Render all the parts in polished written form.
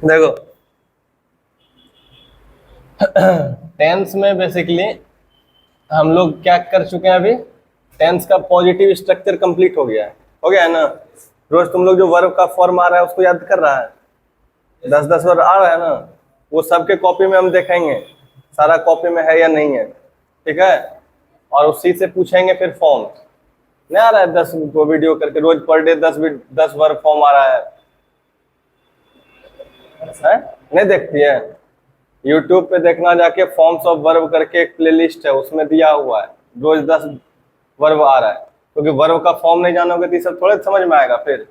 देखो टेंस में बेसिकली हम लोग क्या कर चुके हैं अभी। टेंस का पॉजिटिव स्ट्रक्चर कंप्लीट हो गया है ना। रोज तुम लोग जो वर्ब का फॉर्म आ रहा है उसको याद कर रहा है। 10-10 वर्ब आ रहा है ना, वो सबके कॉपी में हम देखेंगे सारा कॉपी में है या नहीं है, ठीक है। और उसी से पूछेंगे फिर फॉर्म। नहीं आ रहा है 10 को वीडियो करके रोज पर डे 10 वर्ब फॉर्म आ रहा है? नहीं देखती है? यूट्यूब पे देखना जाके फॉर्म्स ऑफ वर्ब करके एक प्लेलिस्ट है, उसमें दिया हुआ है रोज 10 वर्ब आ रहा है। क्योंकि वर्ब का फॉर्म नहीं जानोगे तो ये सब थोड़े समझ में आएगा। फिर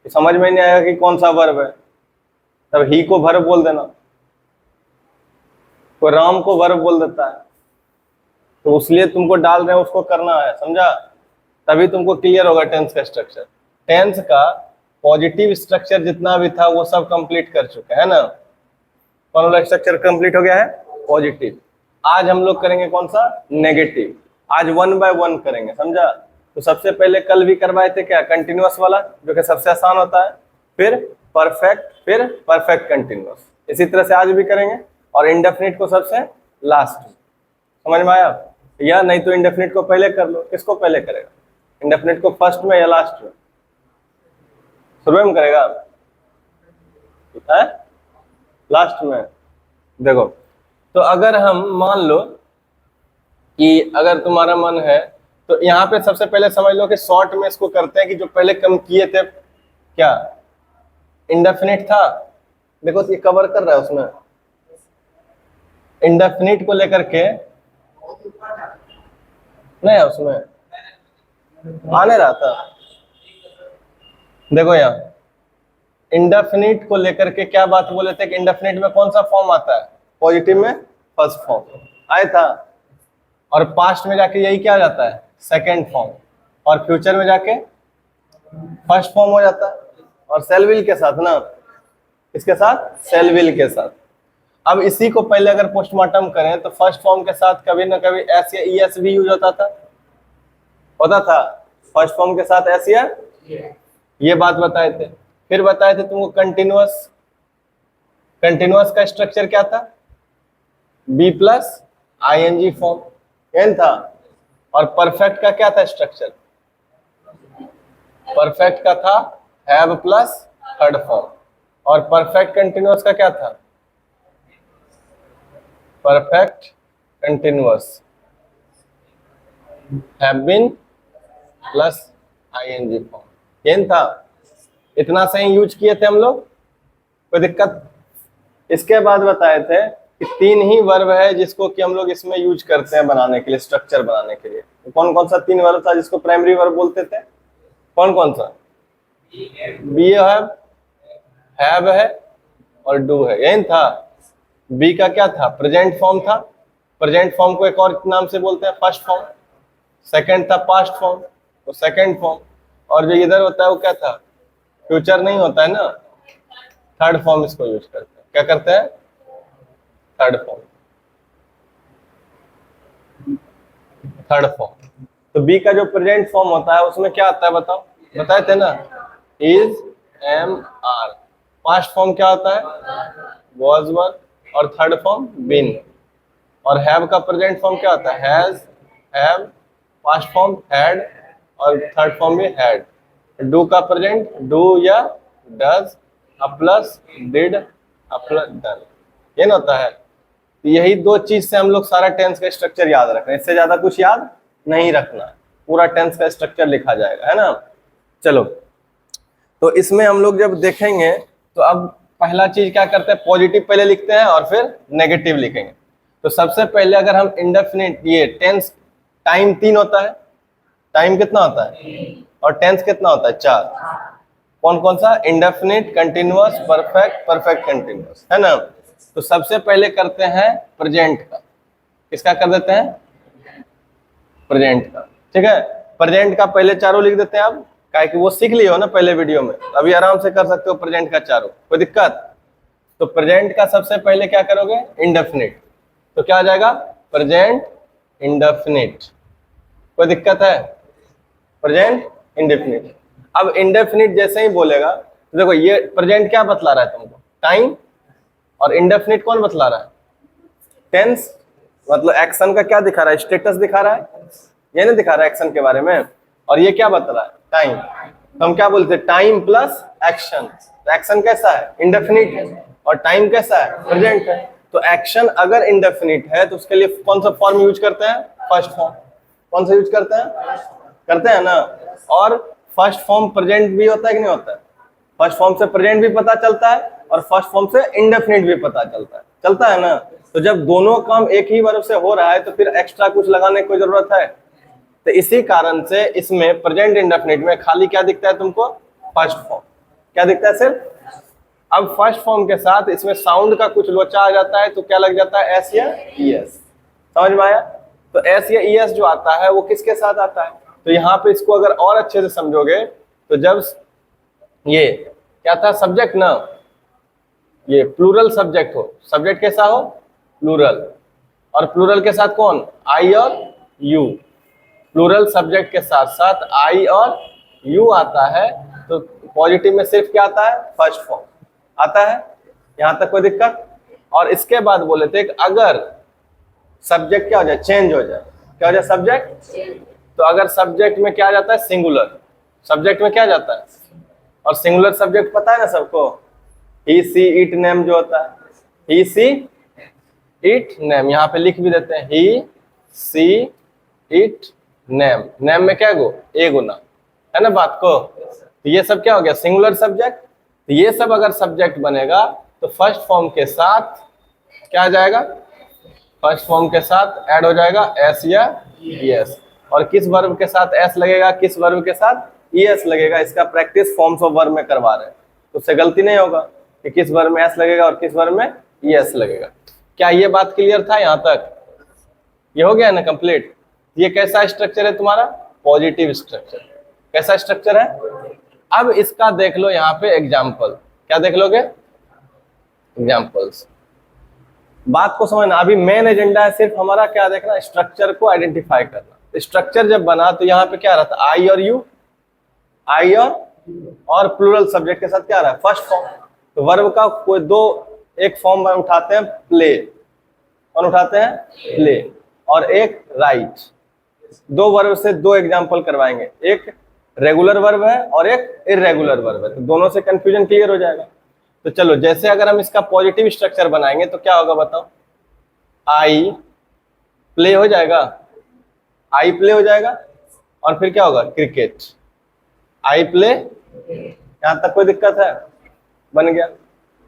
समझ में नहीं आएगा कि कौन सा वर्ब है, तब ही को वर्ब बोल देना। कोई राम को वर्ब बोल देता है, तो उसलिए तुमको डाल रहे हैं, उसको करना है, समझा? तभी तुमको क्लियर होगा टेंस का स्ट्रक्चर। टेंस का पॉजिटिव स्ट्रक्चर जितना भी था वो सब कंप्लीट कर चुके हैं ना। कौन वाला स्ट्रक्चर कंप्लीट हो गया है? पॉजिटिव। आज हम लोग करेंगे कौन सा? नेगेटिव। आज 1 बाय 1 करेंगे, समझा? तो सबसे पहले कल भी करवाए थे क्या, कंटिन्यूअस वाला, जो कि सबसे आसान होता है। फिर परफेक्ट, फिर परफेक्ट कंटिन्यूअस। इसी तरह से आज भी करेंगे। और इंडेफिनिट को सबसे लास्ट। समझ में आया? या नहीं तो इंडेफिनिट को पहले कर लो। किसको पहले करेगा? इंडेफिनिट को फर्स्ट में या लास्ट में? शुरू में करेगा है? लास्ट में। देखो, तो अगर हम मान लो कि अगर तुम्हारा मन है तो यहाँ पे सबसे पहले समझ लो कि शॉर्ट में इसको करते हैं कि जो पहले कम किए थे क्या इंडेफिनिट था। देखो ये कवर कर रहा है उसमें इंडेफिनिट को लेकर के, नहीं है उसमें आने रहा था। देखो यहाँ इंडेफिनिट को लेकर के क्या बात बोले थे कि इंडेफिनिट में कौन सा फॉर्म आता है? पॉजिटिव में फर्स्ट फॉर्म आया था, और पास्ट में जाके यही क्या हो जाता है? सेकंड फॉर्म, और फ्यूचर में जाके फर्स्ट फॉर्म हो जाता है। और सेल विल के साथ ना, इसके साथ सेल विल के साथ। अब इसी को पहले अगर पोस्टमार्टम करें तो फर्स्ट फॉर्म के साथ कभी ना कभी एस या ईएस भी यूज होता था फर्स्ट फॉर्म के साथ एस या, ये बात बताए थे। फिर बताए थे तुमको कंटिन्यूअस। कंटिन्यूअस का स्ट्रक्चर क्या था? बी प्लस आईएनजी फॉर्म एन था। और परफेक्ट का क्या था स्ट्रक्चर? परफेक्ट का था हैव प्लस थर्ड फॉर्म। और परफेक्ट कंटिन्यूअस का क्या था? Perfect continuous have been plus I N G form. ये था। इतना सही यूज किए थे हम लोग, कोई दिक्कत? इसके बाद बताए थे कि 3 ही वर्ब है जिसको कि हम लोग इसमें यूज करते हैं बनाने के लिए, स्ट्रक्चर बनाने के लिए। तो कौन कौन सा 3 वर्ब था जिसको प्राइमरी वर्ब बोलते थे? कौन कौन सा? बी हैव है और डू है, यही था। बी का क्या था? प्रेजेंट फॉर्म था। प्रेजेंट फॉर्म को एक और नाम से बोलते हैं फर्स्ट फॉर्म। सेकंड था पास्ट फॉर्म, तो सेकंड फॉर्म। और जो इधर होता है वो क्या था? फ्यूचर नहीं होता है ना, थर्ड फॉर्म इसको यूज करते हैं। क्या करते हैं? Third form. Third form. तो बी का जो प्रेजेंट फॉर्म होता है उसमें क्या आता है बताओ? बताए थे ना, is, am, are. Past form क्या होता है? Was, were. और थर्ड फॉर्म बीन। और हैव का प्रेजेंट फॉर्म क्या होता है? Has, have. Past form had, और थर्ड फॉर्म भी हैड। डू का प्रेजेंट डू या does, plus did, plus done. ये ना होता है। यही 2 चीज से हम लोग सारा टेंस का स्ट्रक्चर याद रख रहे हैं, इससे ज्यादा कुछ याद नहीं रखना है। पूरा टेंस का स्ट्रक्चर लिखा जाएगा, है ना। चलो, तो इसमें हम लोग जब देखेंगे तो अब पहला चीज क्या करते हैं? पॉजिटिव पहले लिखते हैं और फिर नेगेटिव लिखेंगे। तो सबसे पहले अगर हम इंडेफिनिट, ये टेंस टाइम 3 होता है। टाइम कितना होता है? और टेंस कितना होता है? 4। कौन कौन सा? Indefinite, continuous, perfect, perfect continuous, है ना। तो सबसे पहले करते हैं प्रेजेंट का। किसका कर देते हैं? प्रेजेंट का, ठीक है। प्रेजेंट का पहले चारों लिख देते हैं आप, काहे कि वो सीख लिए हो ना पहले वीडियो में, अभी आराम से कर सकते हो प्रेजेंट का चारों, कोई दिक्कत? तो प्रेजेंट का सबसे पहले क्या करोगे? इंडेफिनिट। तो क्या आ जाएगा? Present indefinite. कोई दिक्कत है? Present indefinite. अब इंडेफिनिट जैसे ही बोलेगा तो देखो ये प्रेजेंट क्या बतला रहा है तुमको? टाइम, और इंडेफिनिट कौन बतला रहा है? टेंस, मतलब एक्शन का क्या दिखा रहा है? स्टेटस दिखा रहा है, ये नहीं दिखा रहा है एक्शन के बारे में। और ये क्या बता रहा है? टाइम। तो हम क्या बोलते हैं? Time plus action. तो एक्शन कैसा है? इंडेफिनिट है, और टाइम कैसा है? प्रेजेंट है। तो एक्शन अगर इंडेफिनिट है तो उसके लिए कौन सा फॉर्म यूज करते हैं? First form. कौन सा यूज करते हैं? करते हैं ना। और फर्स्ट फॉर्म प्रेजेंट भी होता है कि नहीं होता है? फर्स्ट फॉर्म से प्रेजेंट भी पता चलता है और फर्स्ट फॉर्म से इंडेफिनिट भी पता चलता है ना। तो जब दोनों काम एक ही वर्ब से हो रहा है तो फिर एक्स्ट्रा कुछ लगाने की कोई जरूरत है? तो इसी कारण से इसमें प्रेजेंट इंडेफिनिट में खाली क्या दिखता है तुमको? First form. क्या दिखता है सिर्फ? अब फर्स्ट फॉर्म के साथ इसमें साउंड का कुछ लोचा आ जाता है तो क्या लग जाता है? एस या ईएस। समझ में आया? तो एस या ईएस जो आता है वो किसके साथ आता है? तो यहाँ पे इसको अगर और अच्छे से समझोगे तो जब ये क्या था? सब्जेक्ट ना, ये प्लूरल सब्जेक्ट हो, सब्जेक्ट कैसा हो? प्लूरल। और प्लूरल के साथ कौन? आई और यू। प्लूरल सब्जेक्ट के साथ साथ आई और यू आता है तो पॉजिटिव में सिर्फ क्या आता है? फर्स्ट फॉर्म आता है। यहां तक कोई दिक्कत? और इसके बाद बोले थे कि अगर सब्जेक्ट क्या हो जाए? चेंज हो जाए। क्या हो जाए? सब्जेक्ट। तो अगर सब्जेक्ट में क्या आ जाता है? सिंगुलर। सब्जेक्ट में क्या जाता है? और सिंगुलर सब्जेक्ट पता है ना सबको? ही सी इट नेम जो होता है, ही सी इट नेम। यहाँ पे लिख भी देते हैं ही सी इट नेम। नेम में क्या गो? ए गुना, है ना बात को। तो ये सब क्या हो गया? Singular subject. तो ये सब अगर सब्जेक्ट बनेगा तो फर्स्ट फॉर्म के साथ क्या आ जाएगा? फर्स्ट फॉर्म के साथ ऐड हो जाएगा एस या ईएस। और किस वर्ब के साथ एस लगेगा, किस वर्ब के साथ ईएस लगेगा? इसका प्रैक्टिस फॉर्म्स ऑफ वर्ब में करवा रहे हैं, तो उससे गलती नहीं होगा कि किस वर्ब में एस लगेगा और किस वर्ब में ईएस लगेगा। क्या ये बात क्लियर था यहां तक? ये हो गया ना कंप्लीट? ये कैसा स्ट्रक्चर है तुम्हारा? Positive structure. कैसा स्ट्रक्चर है? अब इसका देख लो यहाँ पे एग्जाम्पल। क्या देख लोगे? एग्जाम्पल्स। बात को समझना, अभी मेन एजेंडा है सिर्फ हमारा क्या देखना? स्ट्रक्चर को आइडेंटिफाई करना। स्ट्रक्चर जब बना तो यहाँ पे क्या रहता? आई और यू, आई और प्लूरल सब्जेक्ट के साथ क्या रहा है? First form. तो वर्ब का कोई दो, एक फॉर्म उठाते हैं प्ले, और उठाते हैं प्ले, और एक राइट। दो वर्ब से दो एग्जांपल करवाएंगे, एक रेगुलर वर्ब है और एक इररेगुलर वर्ब है, तो दोनों से कंफ्यूजन क्लियर हो जाएगा। तो चलो, जैसे अगर हम इसका पॉजिटिव स्ट्रक्चर बनाएंगे तो क्या होगा बताओ? आई प्ले हो जाएगा, आई प्ले हो जाएगा, और फिर क्या होगा? क्रिकेट। I play. यहां तक कोई दिक्कत है? बन गया।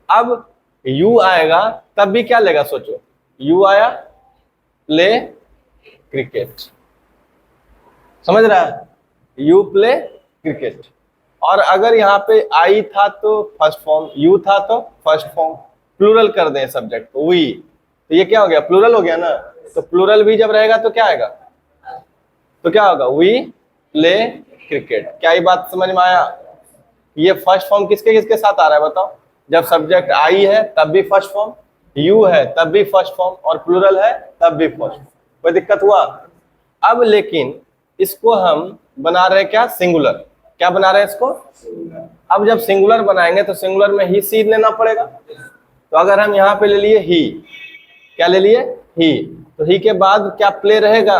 अब यू आएगा तब भी क्या लेगा? सोचो, यू आया, प्ले, क्रिकेट। समझ रहा है? You play cricket. और अगर यहाँ पे आई था तो फर्स्ट फॉर्म, यू था तो फर्स्ट फॉर्म, प्लूरल कर दें सब्जेक्ट को, वी, तो ये क्या हो गया? प्लूरल हो गया ना। तो प्लूरल भी जब रहेगा तो क्या आएगा? तो क्या होगा? We play cricket. क्या ये बात समझ में आया? ये फर्स्ट फॉर्म किसके किसके साथ आ रहा है बताओ? जब सब्जेक्ट आई है तब भी फर्स्ट फॉर्म, यू है तब भी फर्स्ट फॉर्म, और प्लूरल है तब भी फर्स्ट फॉर्म। कोई दिक्कत हुआ? अब लेकिन इसको हम बना रहे हैं क्या? सिंगुलर। क्या बना रहे हैं इसको? अब जब सिंगुलर बनाएंगे तो सिंगुलर में ही सी लेना पड़ेगा। तो अगर हम यहाँ पे ले लिए ही, क्या ले लिए? ही, तो ही के बाद क्या प्ले रहेगा?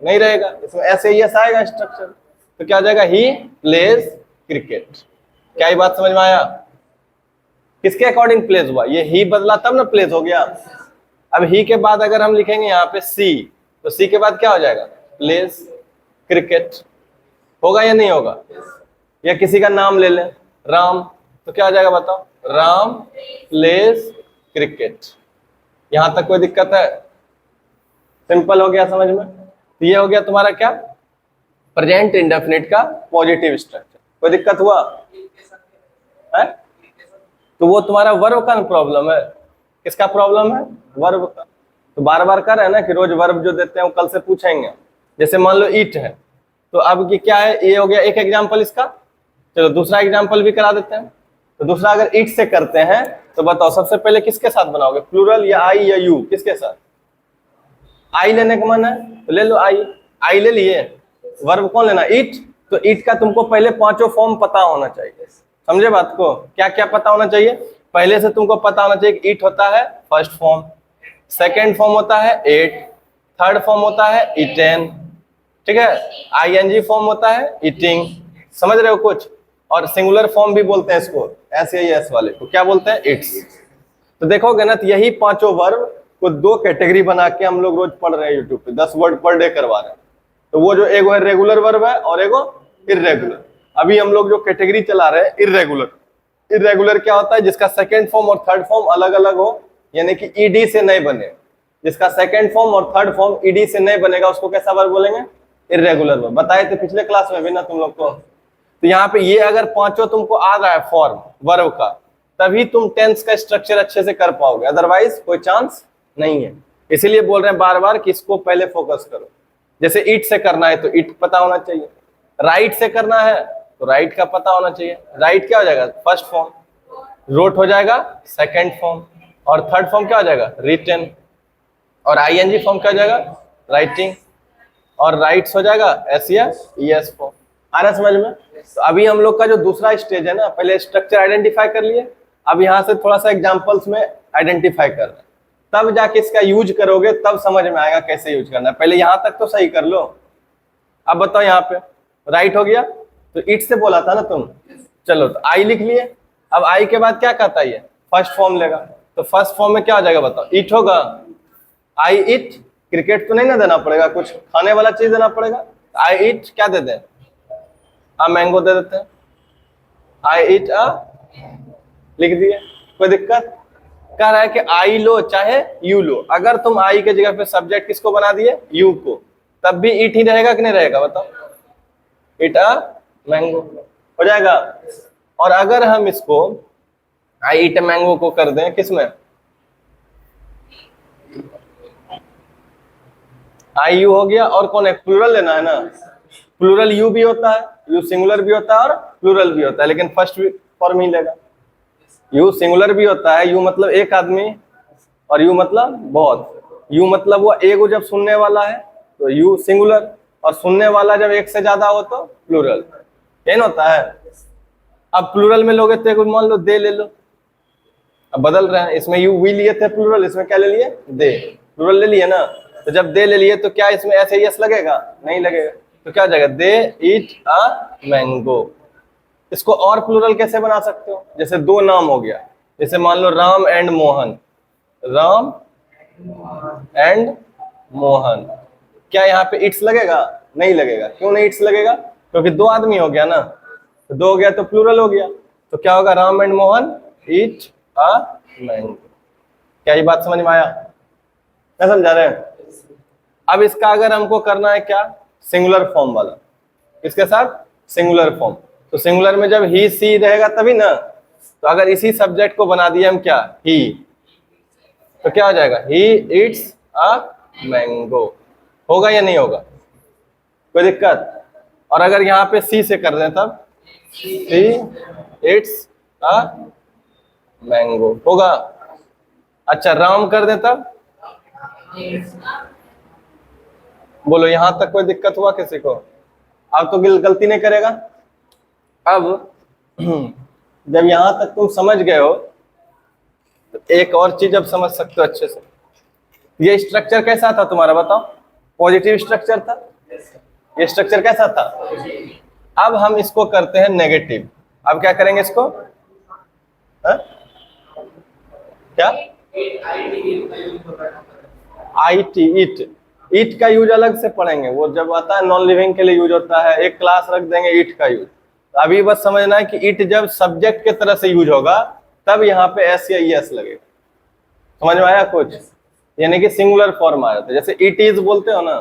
नहीं रहेगा, इसमें ऐसे ही ऐसा आएगा स्ट्रक्चर। तो क्या हो जाएगा? He plays cricket. क्या ये बात समझ में आया? किसके अकॉर्डिंग प्लेज हुआ? ये ही बदला तब ना प्लेज हो गया। अब ही के बाद अगर हम लिखेंगे यहाँ पे सी, तो सी के बाद क्या हो जाएगा? Pledge cricket. होगा या नहीं होगा? या किसी का नाम ले लें, राम, तो क्या हो जाएगा बताओ? Ram pledge cricket. यहां तक कोई दिक्कत है? सिंपल हो गया समझ में? तो ये हो गया तुम्हारा क्या? प्रेजेंट इंडेफिनिट का पॉजिटिव स्ट्रक्चर। कोई दिक्कत हुआ है? तो वो तुम्हारा वर्ब का प्रॉब्लम है। किसका प्रॉब्लम है? वर्ब का। तो बार बार कर रहे हैं ना कि रोज वर्ब जो देते हैं वो कल से पूछेंगे। जैसे मान लो ईट है, तो अब ये क्या है? ये हो गया एक एग्जाम्पल इसका। चलो दूसरा एग्जाम्पल भी करा देते हैं। तो दूसरा अगर ईट से करते हैं तो बताओ सबसे पहले किसके साथ बनाओगे? प्लूरल या आई या यू? किसके साथ? आई लेने का मन है तो ले लो आई। आई ले लिए, वर्ब कौन लेना? ईट। तो ईट का तुमको पहले पांचों फॉर्म पता होना चाहिए। समझे बात को? क्या क्या पता होना चाहिए? पहले से तुमको पता होना चाहिए कि इट होता है फर्स्ट फॉर्म, सेकेंड फॉर्म होता है एट, थर्ड फॉर्म होता है इटेन, ठीक है, आईएनजी फॉर्म होता है ईटिंग, समझ रहे हो कुछ। और सिंगुलर फॉर्म भी बोलते हैं इसको, एस वाले को क्या बोलते हैं, इट्स। तो देखोगे ना, तो यही पांचों वर्ब को दो कैटेगरी बना के हम लोग रोज पढ़ रहे हैं यूट्यूब पे, 10 वर्ड पर डे करवा रहे हैं। तो वो जो एगो है रेगुलर वर्ब है और एगो इर्रेगुलर। अभी हम लोग जो कैटेगरी चला रहे हैं इर्रेगुलर। इर्रेगुलर क्या होता है, जिसका सेकेंड फॉर्म और थर्ड फॉर्म अलग अलग हो, यानी कि ईडी से नहीं बने। जिसका सेकेंड फॉर्म और थर्ड फॉर्म ईडी से नहीं बनेगा उसको कैसा वर्ब बोलेंगे, इर्रेगुलर वर्ब। बताए थे पिछले क्लास में भी ना तुम लोग को। तो यहाँ पे ये अगर पांचों तुमको आ रहा है फॉर्म वर्ब का, तभी तुम टेंस का स्ट्रक्चर अच्छे से कर पाओगे, अदरवाइज कोई चांस नहीं है। इसीलिए बोल रहे हैं बार बार कि इसको पहले फोकस करो। जैसे ईट से करना है तो ईट पता होना चाहिए, राइट से करना है तो राइट का पता होना चाहिए। राइट क्या हो जाएगा, फर्स्ट फॉर्म, रोट हो जाएगा सेकेंड फॉर्म, और थर्ड फॉर्म क्या हो जाएगा, रिटन, और आईएनजी फॉर्म क्या हो जाएगा, राइटिंग, और राइट्स हो जाएगा एस फॉर्म। आ रहा समझ में। तो अभी हम लोग का जो दूसरा स्टेज है ना, पहले स्ट्रक्चर आइडेंटिफाई कर लिए, अब यहाँ से थोड़ा सा एग्जांपल्स में आइडेंटिफाई कर रहे हैं, तब जाके इसका यूज करोगे तब समझ में आएगा कैसे यूज करना है। पहले यहाँ तक तो सही कर लो। अब बताओ, यहाँ पे राइट हो गया तो इट से बोला था ना तुम, चलो तो आई लिख लिए। अब आई के बाद क्या कहता है, ये फर्स्ट फॉर्म लेगा, तो फर्स्ट फॉर्म में क्या हो जाएगा बताओ, इट होगा। आई इट, क्रिकेट तो नहीं ना देना पड़ेगा, कुछ खाने वाला चीज देना पड़ेगा। आई इट क्या दे दें, आ मैंगो दे देते हैं, आई इट आ लिख दिए, कोई दिक्कत। कह रहा है कि आई लो चाहे यू लो, अगर तुम आई के जगह पे सब्जेक्ट किसको बना दिए, यू को, तब भी इट ही रहेगा कि नहीं रहेगा बताओ, इट आ मैंगो हो जाएगा। और अगर हम इसको आई इट मैंगो को कर दें किसमें, आई यू हो गया, और कौन है, प्लूरल लेना है ना, प्लूरल यू भी होता है, यू सिंगुलर भी होता है और प्लूरल भी होता है, लेकिन फर्स्ट फॉर्म ही लेगा। यू सिंगुलर भी होता है, यू मतलब एक आदमी, और यू मतलब बहुत। यू मतलब वो एगो जब सुनने वाला है तो यू सिंगुलर, और सुनने वाला जब एक से ज्यादा हो तो प्लूरल, यही होता है। अब प्लूरल में लोगे तो मान लो दे ले लो, अब बदल रहे हैं, इसमें यू वी लिए थे प्लूरल, इसमें क्या ले लिए, दे, प्लूरल ले लिए ना। तो जब दे ले लिए तो क्या इसमें ऐसे यस लगेगा, नहीं लगेगा, तो क्या हो जाएगा, दे ईट अ मैंगो। इसको और प्लूरल कैसे बना सकते हो, जैसे दो नाम हो गया, जैसे मान लो राम एंड मोहन, राम एंड मोहन, क्या यहाँ पे इट्स लगेगा, नहीं लगेगा। क्यों नहीं इट्स लगेगा, क्योंकि दो आदमी हो गया ना, तो दो हो गया तो प्लूरल हो गया, तो क्या होगा, Ram and Mohan eat a mango. क्या ये बात समझ में आया, क्या समझा रहे हैं। अब इसका अगर हमको करना है क्या, सिंगुलर फॉर्म वाला, इसके साथ सिंगुलर फॉर्म, तो सिंगुलर में जब ही सी रहेगा तभी ना, तो अगर इसी सब्जेक्ट को बना दिया हम क्या, ही, तो क्या हो जाएगा, ही इट्स अ मैंगो, होगा या नहीं होगा, कोई दिक्कत। और अगर यहाँ पे सी से कर दें तब, सी इट्स अ मैंगो होगा। अच्छा राम कर दें तब, बोलो यहां तक कोई दिक्कत हुआ किसी को, अब तो गलती नहीं करेगा। अब जब यहां तक तुम समझ गए हो तो एक और चीज अब समझ सकते हो अच्छे से। ये स्ट्रक्चर कैसा था तुम्हारा बताओ, पॉजिटिव स्ट्रक्चर था, ये स्ट्रक्चर कैसा था। अब हम इसको करते हैं नेगेटिव। अब क्या करेंगे इसको, हा? क्या, आई टी इट, ईट का यूज अलग से पढ़ेंगे, वो जब आता है नॉन लिविंग के लिए यूज होता है, एक क्लास रख देंगे ईट का यूज। अभी बस समझना है कि ईट जब सब्जेक्ट के तरह से यूज होगा तब यहाँ पे एस या एस लगेगा, समझ में आया कुछ, यानी कि सिंगुलर फॉर्म आ जाता है। जैसे इट इज बोलते हो ना,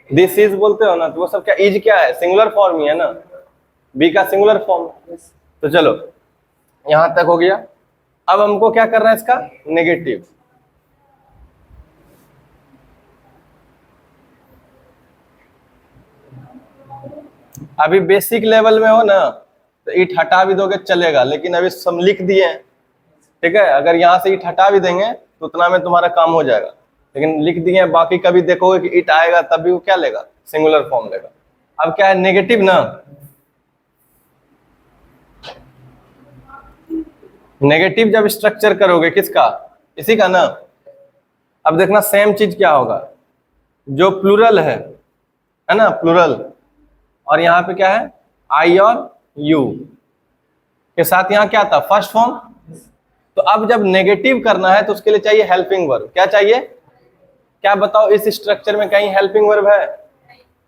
दिस इज बोलते हो ना, तो वो सब क्या, इज क्या है, सिंगुलर फॉर्म ही है ना, बी का सिंगुलर फॉर्म। तो चलो यहां तक हो गया। अब हमको क्या करना है इसका नेगेटिव। अभी बेसिक लेवल में हो ना तो ईट हटा भी दोगे चलेगा, लेकिन अभी सब लिख दिए हैं, ठीक है, अगर यहाँ से ईट हटा भी देंगे तो उतना में तुम्हारा काम हो जाएगा, लेकिन लिख दिए हैं, बाकी कभी देखोगे कि ईट आएगा तब भी वो क्या लेगा, सिंगुलर फॉर्म लेगा। अब क्या है नेगेटिव ना, नेगेटिव जब स्ट्रक्चर करोगे किसका, इसी का ना। अब देखना सेम चीज क्या होगा, जो प्लूरल है ना, प्लूरल, और यहाँ पे क्या है, आई और यू के साथ यहाँ क्या था, फर्स्ट फॉर्म। तो अब जब नेगेटिव करना है तो उसके लिए चाहिए हेल्पिंग वर्ब। क्या चाहिए, क्या बताओ, इस स्ट्रक्चर में कहीं हेल्पिंग वर्ब है,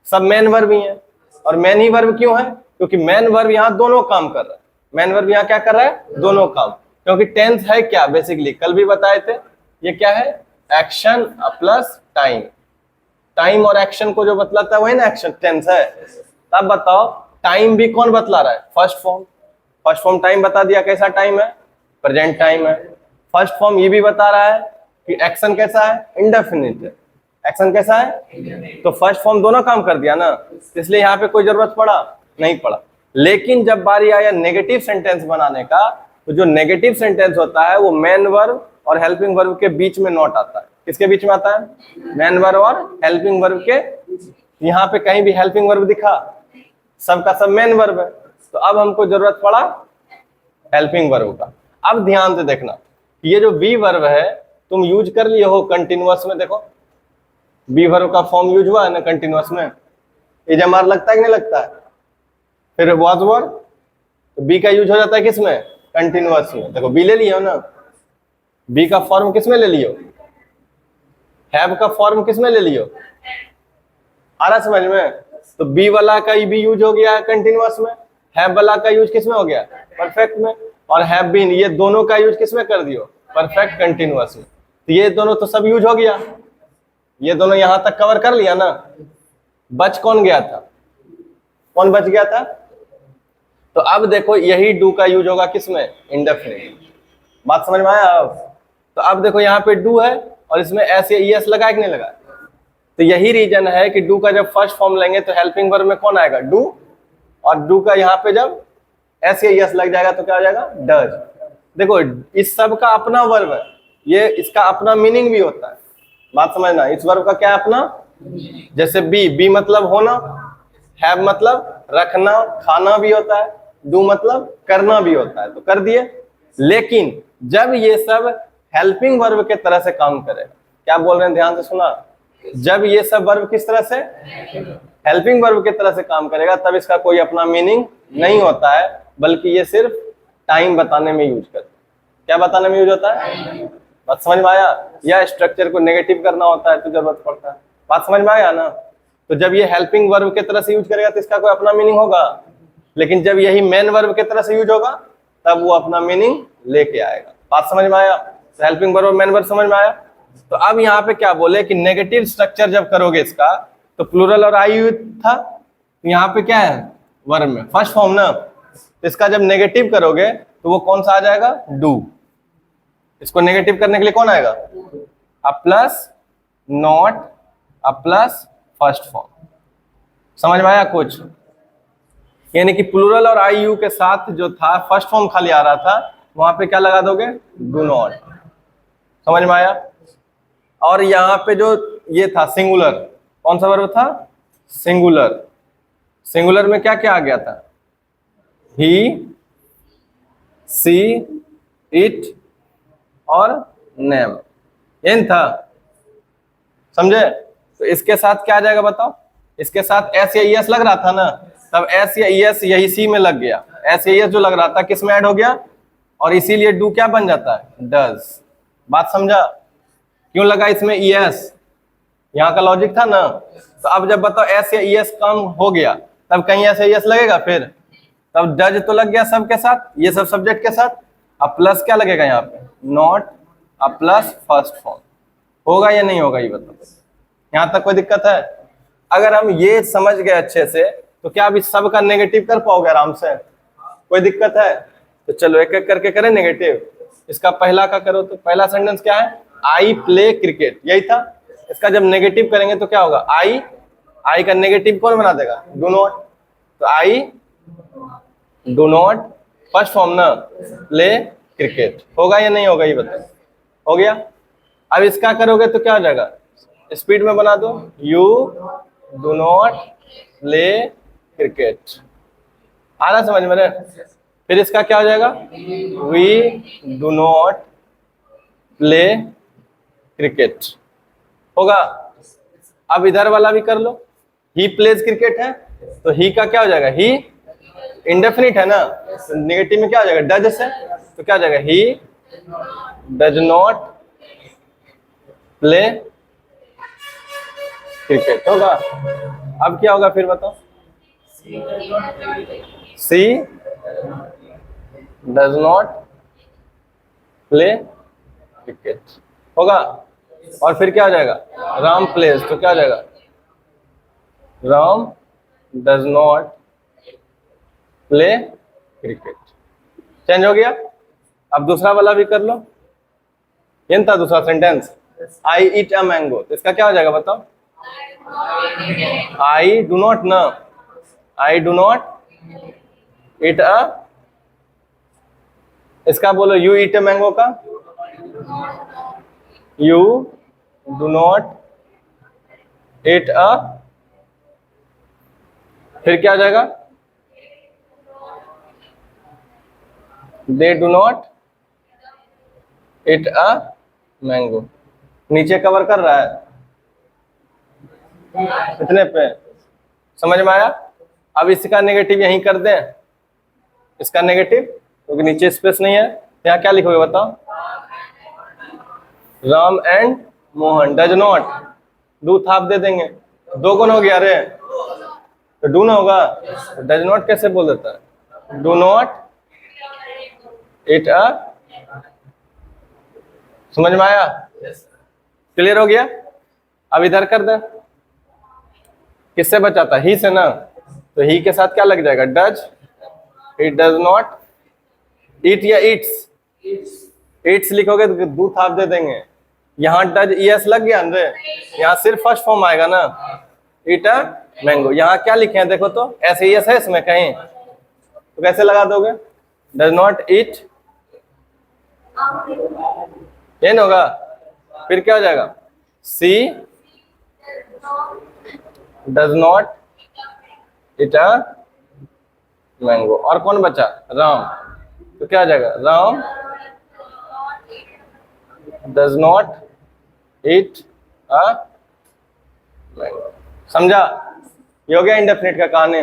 सब मेन वर्ब ही है। और मेन ही वर्ब क्यों है, क्योंकि मेन वर्ब यहाँ दोनों काम कर रहा है। मेन वर्ब यहाँ क्या कर रहा है, दोनों काम। क्योंकि टेंस है क्या, बेसिकली कल भी बताए थे, ये क्या है, एक्शन प्लस टाइम। टाइम और एक्शन को जो बतलाता है वही ना एक्शन, टेंस है। तब बताओ टाइम भी कौन बतला रहा है, first form. First form time बता दिया, कैसा टाइम है, प्रेजेंट टाइम है। फर्स्ट फॉर्म ये भी बता रहा है कि एक्शन कैसा है, इंडेफिनिट है। एक्शन कैसा है, तो फर्स्ट फॉर्म दोनों काम कर दिया ना, इसलिए यहाँ पे कोई जरूरत पड़ा नहीं पड़ा। लेकिन जब बारी आया नेगेटिव सेंटेंस बनाने का, तो जो नेगेटिव सेंटेंस होता है वो मेन वर्ब और हेल्पिंग वर्ब के बीच में नॉट आता है। किसके बीच में आता है, मेन वर्ब और हेल्पिंग वर्ब के। यहाँ पे कहीं भी हेल्पिंग वर्ब दिखा, सबका सब मेन वर्ब है, तो अब हमको जरूरत पड़ा हेल्पिंग वर्ब का। अब ध्यान से देखना, ये जो बी वर्ब है तुम यूज कर लिए हो कंटिन्यूअस में, देखो बी वर्ब का फॉर्म यूज हुआ है ना कंटिन्यूअस में, एजएमआर लगता है कि नहीं लगता है। फिर वाज वर्ब, तो बी का यूज हो जाता है किसमें, कंटिन्यूअस में। देखो बी ले लियो ना, बी का फॉर्म किसमें ले लियो, हैव का फॉर्म किसमें ले लियो, आ रहा समझ में। तो बी वाला का भी यूज हो गया कंटिन्यूअस में, हैव वाला का यूज किसमें हो गया, परफेक्ट में, और हैव बीन, ये दोनों का यूज किसमें कर दियो, परफेक्ट कंटिन्यूअस में। तो ये दोनों तो सब यूज हो गया, ये दोनों यहां तक कवर कर लिया ना। बच कौन गया था, कौन बच गया था, तो अब देखो यही डू का यूज होगा किसमें, इंडेफिनिट। बात समझ में आया अब। तो अब देखो यहाँ पे डू है और इसमें एस या ईएस लगा कि नहीं लगा। तो यही रीजन है कि डू का जब फर्स्ट फॉर्म लेंगे तो हेल्पिंग वर्ब में कौन आएगा, डू, और डू का यहाँ पे जब एस या ईएस लग जाएगा तो क्या हो जाएगा, डज। देखो इस सब का अपना वर्ब है, ये इसका अपना मीनिंग भी होता है। बात समझना, इस वर्ब का क्या अपना, जैसे बी मतलब होना, हैव मतलब रखना खाना भी होता है, डू मतलब करना भी होता है, तो कर दिए। लेकिन जब ये सब हेल्पिंग वर्ब के तरह से काम करे, क्या बोल रहे हैं ध्यान से सुना, जब ये सब वर्ब किस तरह से, हेल्पिंग वर्ब के तरह से काम करेगा, तब इसका कोई अपना मीनिंग नहीं होता है, बल्कि ये सिर्फ टाइम बताने में यूज करते हैं। क्या बताने में यूज होता है, बात समझ में आया। या स्ट्रक्चर को नेगेटिव करना होता है तो जरूरत पड़ता है, बात समझ में आया ना। तो जब ये हेल्पिंग वर्ब के तरह से यूज करेगा तो इसका कोई अपना मीनिंग होगा, लेकिन जब यही मेन वर्ब के तरह से यूज होगा तब वो अपना मीनिंग लेके आएगा। बात समझ में आया, तो हेल्पिंग वर्ब और मेन वर्ब समझ में आया। तो अब यहाँ पे क्या बोले कि नेगेटिव स्ट्रक्चर जब करोगे इसका, तो प्लूरल और आई था, तो यहाँ पे क्या है, वर्ब में फर्स्ट फॉर्म ना, तो इसका जब नेगेटिव करोगे तो वो कौन सा आ जाएगा, डू। इसको नेगेटिव करने के लिए कौन आएगा, A plus not A plus first form. समझ में आया कुछ, यानी कि प्लूरल और आई यू के साथ जो था फर्स्ट फॉर्म खाली आ रहा था, वहां पे क्या लगा दोगे, डू नॉट। समझ में आया। और यहाँ पे जो ये था सिंगुलर, कौन सा वर्ब था, सिंगुलर। सिंगुलर में क्या क्या आ गया था, ही, सी, इट और नेम, इन था, समझे। तो इसके साथ क्या आ जाएगा बताओ, इसके साथ एस या ईएस लग रहा था ना, तब एस या ईएस यही सी में लग गया, एस या ईएस जो लग रहा था किस में ऐड हो गया, और इसीलिए डू क्या बन जाता है, डज। बात समझा, क्यों लगा इसमें ईएस, यहाँ का लॉजिक था ना। तो अब जब बताओ एस या ईएस काम हो गया, तब कहीं एस या ईएस लगेगा, फिर तब डज तो लग गया सबके साथ, ये सब सब्जेक्ट के साथ। अब प्लस क्या लगेगा यहाँ पे, not A plus first form. होगा या नहीं होगा ये बताओ, यहाँ तक कोई दिक्कत है। अगर हम ये समझ गए अच्छे से तो क्या अभी सबका नेगेटिव कर पाओगे आराम से, कोई दिक्कत है। तो चलो एक एक करके करें नेगेटिव। इसका पहला का करो, तो पहला सेंटेंस क्या है, आई प्ले क्रिकेट, यही था। इसका जब नेगेटिव करेंगे तो क्या होगा, आई का नेगेटिव कौन बना देगा, डू नॉट। तो I do not first form ना, प्ले क्रिकेट। होगा या नहीं होगा ये बताओ, हो गया। अब इसका करोगे तो क्या हो जाएगा, स्पीड में बना दो, you do not play cricket. आ रहा समझ में, फिर इसका क्या हो जाएगा, we do not play cricket होगा। अब इधर वाला भी कर लो, ही प्लेज क्रिकेट है तो ही का क्या हो जाएगा, ही इंडेफिनिट है ना, तो नेगेटिव में क्या हो जाएगा, डज से, तो क्या हो जाएगा, he does not play cricket होगा। अब क्या होगा फिर बताओ, सी डज नॉट प्ले क्रिकेट होगा। और फिर क्या हो जाएगा, राम प्लेज, तो क्या हो जाएगा, Ram does not play cricket. Change हो गया। अब दूसरा वाला भी कर लो, ये था दूसरा sentence, I eat a mango, तो इसका क्या हो जाएगा बताओ, आई डू नॉट ना, आई डू नॉट ईट अ, इसका बोलो यू ईट अ मैंगो का, यू डू नॉट ईट अ, फिर क्या हो जाएगा, they do not eat a mango. नीचे कवर कर रहा है इतने पे, समझ में आया। अब इसका नेगेटिव यहीं कर दें, इसका नेगेटिव, क्योंकि नीचे स्पेस नहीं है, यहाँ क्या लिखोगे बताओ, Ram and Mohan does not, do थाप दे देंगे, दो गुण हो गया रे, तो डू ना होगा, डज नॉट कैसे बोल देता है, डू नॉट इट अ, समझ में आया, क्लियर हो गया। अब इधर कर दे, किससे बचाता, ही से ना, तो ही के साथ क्या लग जाएगा, डज, इट डज नॉट ईट या ईट्स, ईट्स लिखोगे तो दू थाप दे देंगे, यहाँ डज ईएस लग गया रे, यहाँ सिर्फ फर्स्ट फॉर्म आएगा ना, ईट अ मैंगो। यहाँ क्या लिखे हैं देखो तो, ऐसे ईएस है इसमें कहीं, तो कैसे लगा दोगे, डज नॉट ईट, ये ना होगा, फिर क्या हो जाएगा, she does not eat a mango, और कौन बचा, राम, तो क्या हो जाएगा, Ram does not eat a mango. समझा, ये हो गया इंडेफिनिट का कहानी।